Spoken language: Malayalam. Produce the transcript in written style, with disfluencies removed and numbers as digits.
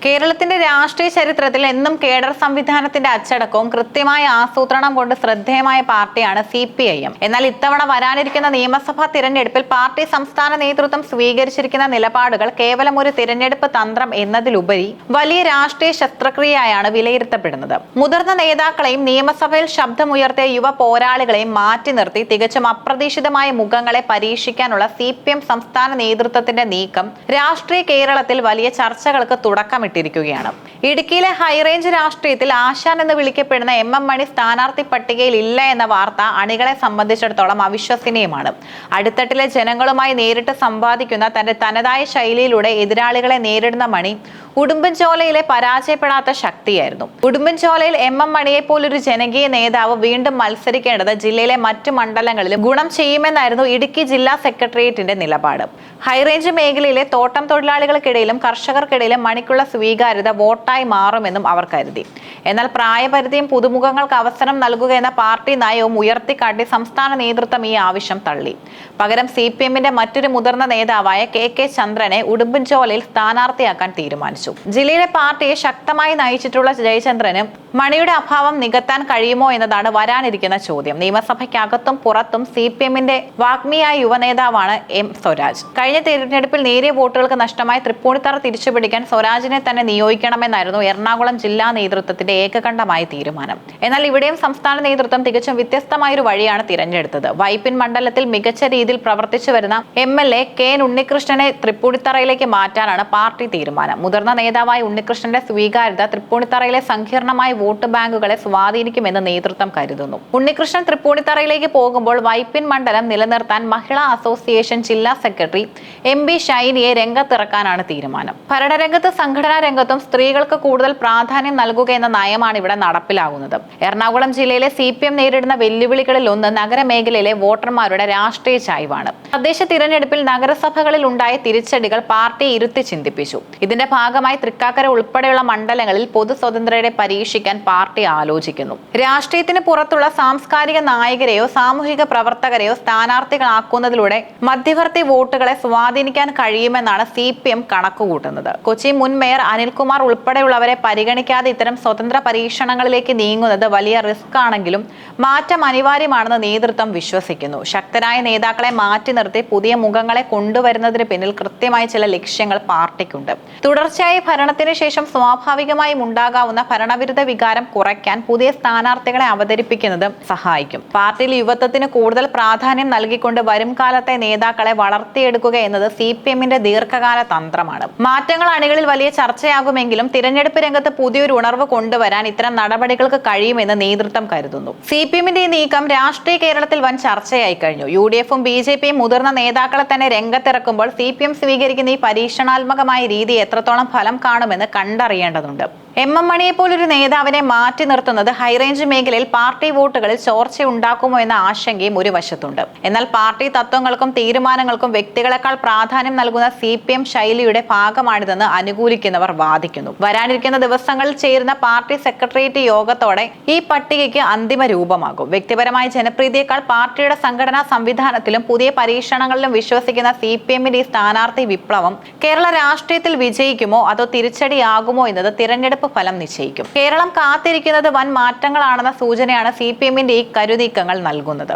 കേരളത്തിന്റെ രാഷ്ട്രീയ ചരിത്രത്തിൽ എന്നും കേഡർ സംവിധാനത്തിന്റെ അച്ചടക്കവും കൃത്യമായ ആസൂത്രണം കൊണ്ട് ശ്രദ്ധേയമായ പാർട്ടിയാണ് CPIM. എന്നാൽ ഇത്തവണ വരാനിരിക്കുന്ന നിയമസഭാ തിരഞ്ഞെടുപ്പിൽ പാർട്ടി സംസ്ഥാന നേതൃത്വം സ്വീകരിച്ചിരിക്കുന്ന നിലപാടുകൾ കേവലം ഒരു തിരഞ്ഞെടുപ്പ് തന്ത്രം എന്നതിലുപരി വലിയ രാഷ്ട്രീയ ശസ്ത്രക്രിയയായാണ് വിലയിരുത്തപ്പെടുന്നത്. മുതിർന്ന നേതാക്കളെയും നിയമസഭയിൽ ശബ്ദമുയർത്തിയ യുവ പോരാളികളെയും മാറ്റി നിർത്തി തികച്ചും അപ്രതീക്ഷിതമായ മുഖങ്ങളെ പരീക്ഷിക്കാനുള്ള CPM സംസ്ഥാന നേതൃത്വത്തിന്റെ നീക്കം രാഷ്ട്രീയ കേരളത്തിൽ വലിയ ചർച്ചകൾക്ക് തുടക്കമിട്ടിരിക്കുകയാണ്. ഇടുക്കിയിലെ ഹൈറേഞ്ച് രാഷ്ട്രീയത്തിൽ ആശാൻ എന്ന് വിളിക്കപ്പെടുന്ന MM മണി സ്ഥാനാർത്ഥി പട്ടികയിൽ ഇല്ല എന്ന വാർത്ത അണികളെ സംബന്ധിച്ചിടത്തോളം അവിശ്വസനീയമാണ്. അടിത്തട്ടിലെ ജനങ്ങളുമായി നേരിട്ട് സംവാദിക്കുന്ന തന്റെ തനതായ ശൈലിയിലൂടെ എതിരാളികളെ നേരിടുന്ന മണി ഉടുമ്പൻചോലയിലെ പരാജയപ്പെടാത്ത ശക്തിയായിരുന്നു. ഉടുമ്പൻചോലയിൽ MM മണിയെ പോലൊരു ജനകീയ നേതാവ് വീണ്ടും മത്സരിക്കേണ്ടത് ജില്ലയിലെ മറ്റു മണ്ഡലങ്ങളിലും ഗുണം ചെയ്യുമെന്നായിരുന്നു ഇടുക്കി ജില്ലാ സെക്രട്ടേറിയറ്റിന്റെ നിലപാട്. ഹൈറേഞ്ച് മേഖലയിലെ തോട്ടം തൊഴിലാളികൾക്കിടയിലും കർഷകർക്കിടയിലും മണിക്കുള്ള സ്വീകാര്യത വോട്ടായി മാറുമെന്നും അവർ കരുതി. എന്നാൽ പ്രായപരിധിയും പുതുമുഖങ്ങൾക്ക് അവസരം നൽകുക എന്ന പാർട്ടി നയവും ഉയർത്തിക്കാട്ടി സംസ്ഥാന നേതൃത്വം ഈ ആവശ്യം തള്ളി. പകരം CPMന്റെ മറ്റൊരു മുതിർന്ന നേതാവായ KK ചന്ദ്രനെ ഉടുമ്പൻചോലയിൽ സ്ഥാനാർത്ഥിയാക്കാൻ തീരുമാനിച്ചു. ജില്ലയിലെ പാർട്ടിയെ ശക്തമായി നയിച്ചിട്ടുള്ള ജയചന്ദ്രന് മണിയുടെ അഭാവം നികത്താൻ കഴിയുമോ എന്നതാണ് വരാനിരിക്കുന്ന ചോദ്യം. നിയമസഭയ്ക്കകത്തും പുറത്തും CPMന്റെ വാഗ്മിയായ യുവനേതാവാണ് M സ്വരാജ്. കഴിഞ്ഞ തിരഞ്ഞെടുപ്പിൽ നേരിയ വോട്ടുകൾക്ക് നഷ്ടമായ തൃപ്പൂണിത്തറ തിരിച്ചുപിടിക്കാൻ സ്വരാജിനെ തന്നെ നിയോഗിക്കണമെന്നായിരുന്നു എറണാകുളം ജില്ലാ നേതൃത്വത്തിന്റെ ഏകകണ്ഠമായ തീരുമാനം. എന്നാൽ ഇവിടെയും സംസ്ഥാന നേതൃത്വം തികച്ചും വ്യത്യസ്തമായൊരു വഴിയാണ് തിരഞ്ഞെടുത്തത്. വൈപ്പിൻ മണ്ഡലത്തിൽ മികച്ച രീതിയിൽ പ്രവർത്തിച്ചു വരുന്ന MLA K ഉണ്ണികൃഷ്ണനെ തൃപ്പൂണിത്തറയിലേക്ക് മാറ്റാനാണ് പാർട്ടി തീരുമാനം. മുതിർന്ന നേതാവായ ഉണ്ണികൃഷ്ണന്റെ സ്വീകാര്യത തൃപ്പൂണിത്തറയിലെ സങ്കീർണമായ വോട്ട് ബാങ്കുകളെ സ്വാധീനിക്കുമെന്ന് നേതൃത്വം കരുതുന്നു. ഉണ്ണികൃഷ്ണൻ തൃപ്പൂണിത്തറയിലേക്ക് പോകുമ്പോൾ വൈപ്പിൻ മണ്ഡലം നിലനിർത്താൻ മഹിളാ അസോസിയേഷൻ ജില്ലാ സെക്രട്ടറി MB ഷൈനിയെ രംഗത്തിറക്കാനാണ് തീരുമാനം. ഭരണരംഗത്ത് സംഘടനാ രംഗത്തും സ്ത്രീകൾക്ക് കൂടുതൽ പ്രാധാന്യം നൽകുക എന്ന നയമാണ് ഇവിടെ നടപ്പിലാകുന്നത്. എറണാകുളം ജില്ലയിലെ CPM നേരിടുന്ന വെല്ലുവിളികളിൽ ഒന്ന് നഗരമേഖലയിലെ വോട്ടർമാരുടെ രാഷ്ട്രീയ ചായ്വാണ്. തദ്ദേശ തിരഞ്ഞെടുപ്പിൽ നഗരസഭകളിൽ ഉണ്ടായ തിരിച്ചടികൾ പാർട്ടിയെ ഇരുത്തി ചിന്തിപ്പിച്ചു. ഇതിന്റെ ഭാഗമായി തൃക്കാക്കര ഉൾപ്പെടെയുള്ള മണ്ഡലങ്ങളിൽ പൊതു സ്വതന്ത്രരെ പരീക്ഷിക്കാൻ പാർട്ടി ആലോചിക്കുന്നു. രാഷ്ട്രീയത്തിന് പുറത്തുള്ള സാംസ്കാരിക നായകരെയോ സാമൂഹിക പ്രവർത്തകരെയോ സ്ഥാനാർത്ഥികളാക്കുന്നതിലൂടെ മധ്യവർത്തി വോട്ടുകളെ സ്വാധീനിക്കാൻ കഴിയുമെന്നാണ് CPM കണക്കുകൂട്ടുന്നത്. കൊച്ചി മുൻ മേയർ അനിൽകുമാർ ഉൾപ്പെടെയുള്ളവരെ പരിഗണിക്കാതെ ഇത്തരം സ്വതന്ത്ര പരീക്ഷണങ്ങളിലേക്ക് നീങ്ങുന്നത് വലിയ റിസ്ക് ആണെങ്കിലും മാറ്റം അനിവാര്യമാണെന്ന് നേതൃത്വം വിശ്വസിക്കുന്നു. ശക്തരായ നേതാക്കളെ മാറ്റി നിർത്തി പുതിയ മുഖങ്ങളെ കൊണ്ടുവരുന്നതിന് പിന്നിൽ കൃത്യമായ ചില ലക്ഷ്യങ്ങൾ പാർട്ടിക്കുണ്ട്. തുടർച്ചയായ ഭരണത്തിന് ശേഷം സ്വാഭാവികമായും ഉണ്ടാകാവുന്ന ഭരണവിരുദ്ധ വികാരം കുറയ്ക്കാൻ പുതിയ സ്ഥാനാർത്ഥികളെ അവതരിപ്പിക്കുന്നത് സഹായിക്കും. പാർട്ടിയിൽ യുവത്വത്തിന് കൂടുതൽ പ്രാധാന്യം നൽകിക്കൊണ്ട് വരും കാലത്തെ നേതാക്കളെ വളർത്തിയെടുക്കുക എന്നത് CPMന്റെ ദീർഘകാല തന്ത്രമാണ്. മാറ്റങ്ങൾ അണികളിൽ വലിയ ചർച്ചയാകുമെങ്കിലും തിരഞ്ഞെടുപ്പ് രംഗത്ത് പുതിയൊരു ഉണർവ് കൊണ്ടുവരാൻ ഇത്തരം നടപടികൾക്ക് കഴിയുമെന്ന് നേതൃത്വം കരുതുന്നു. CPMന്റെ ഈ നീക്കം രാഷ്ട്രീയ കേരളത്തിൽ വൻ ചർച്ചയായി കഴിഞ്ഞു. UDFും BJPയും മുതിർന്ന നേതാക്കളെ തന്നെ രംഗത്തിറക്കുമ്പോൾ CPM സ്വീകരിക്കുന്ന ഈ പരീക്ഷണാത്മകമായ രീതി എത്രത്തോളം ഫലം കാണുമെന്ന് കണ്ടറിയേണ്ടതുണ്ട്. MM മണിയെ പോലൊരു നേതാവിനെ മാറ്റി നിർത്തുന്നത് ഹൈറേഞ്ച് മേഖലയിൽ പാർട്ടി വോട്ടുകളിൽ ചോർച്ചയുണ്ടാക്കുമോ എന്ന ആശങ്കയും ഒരു വശത്തുണ്ട്. എന്നാൽ പാർട്ടി തത്വങ്ങൾക്കും തീരുമാനങ്ങൾക്കും വ്യക്തികളെക്കാൾ പ്രാധാന്യം നൽകുന്ന CPM ശൈലിയുടെ ഭാഗമാണിതെന്ന് അനുകൂലിക്കുന്നവർ വാദിക്കുന്നു. വരാനിരിക്കുന്ന ദിവസങ്ങളിൽ ചേരുന്ന പാർട്ടി സെക്രട്ടേറിയറ്റ് യോഗത്തോടെ ഈ പട്ടികയ്ക്ക് അന്തിമ രൂപമാകും. വ്യക്തിപരമായ ജനപ്രീതിയേക്കാൾ പാർട്ടിയുടെ സംഘടനാ സംവിധാനത്തിലും പുതിയ പരീക്ഷണങ്ങളിലും വിശ്വസിക്കുന്ന CPMന്റെ ഈ സ്ഥാനാർത്ഥി വിപ്ലവം കേരള രാഷ്ട്രീയത്തിൽ വിജയിക്കുമോ അതോ തിരിച്ചടിയാകുമോ എന്നത് തിരഞ്ഞെടുപ്പ് ഫലം നിശ്ചയിക്കും. കേരളം കാത്തിരിക്കുന്നത് വൻ മാറ്റങ്ങളാണെന്ന സൂചനയാണ് CPMന്റെ ഈ കരുനീക്കങ്ങൾ നൽകുന്നത്.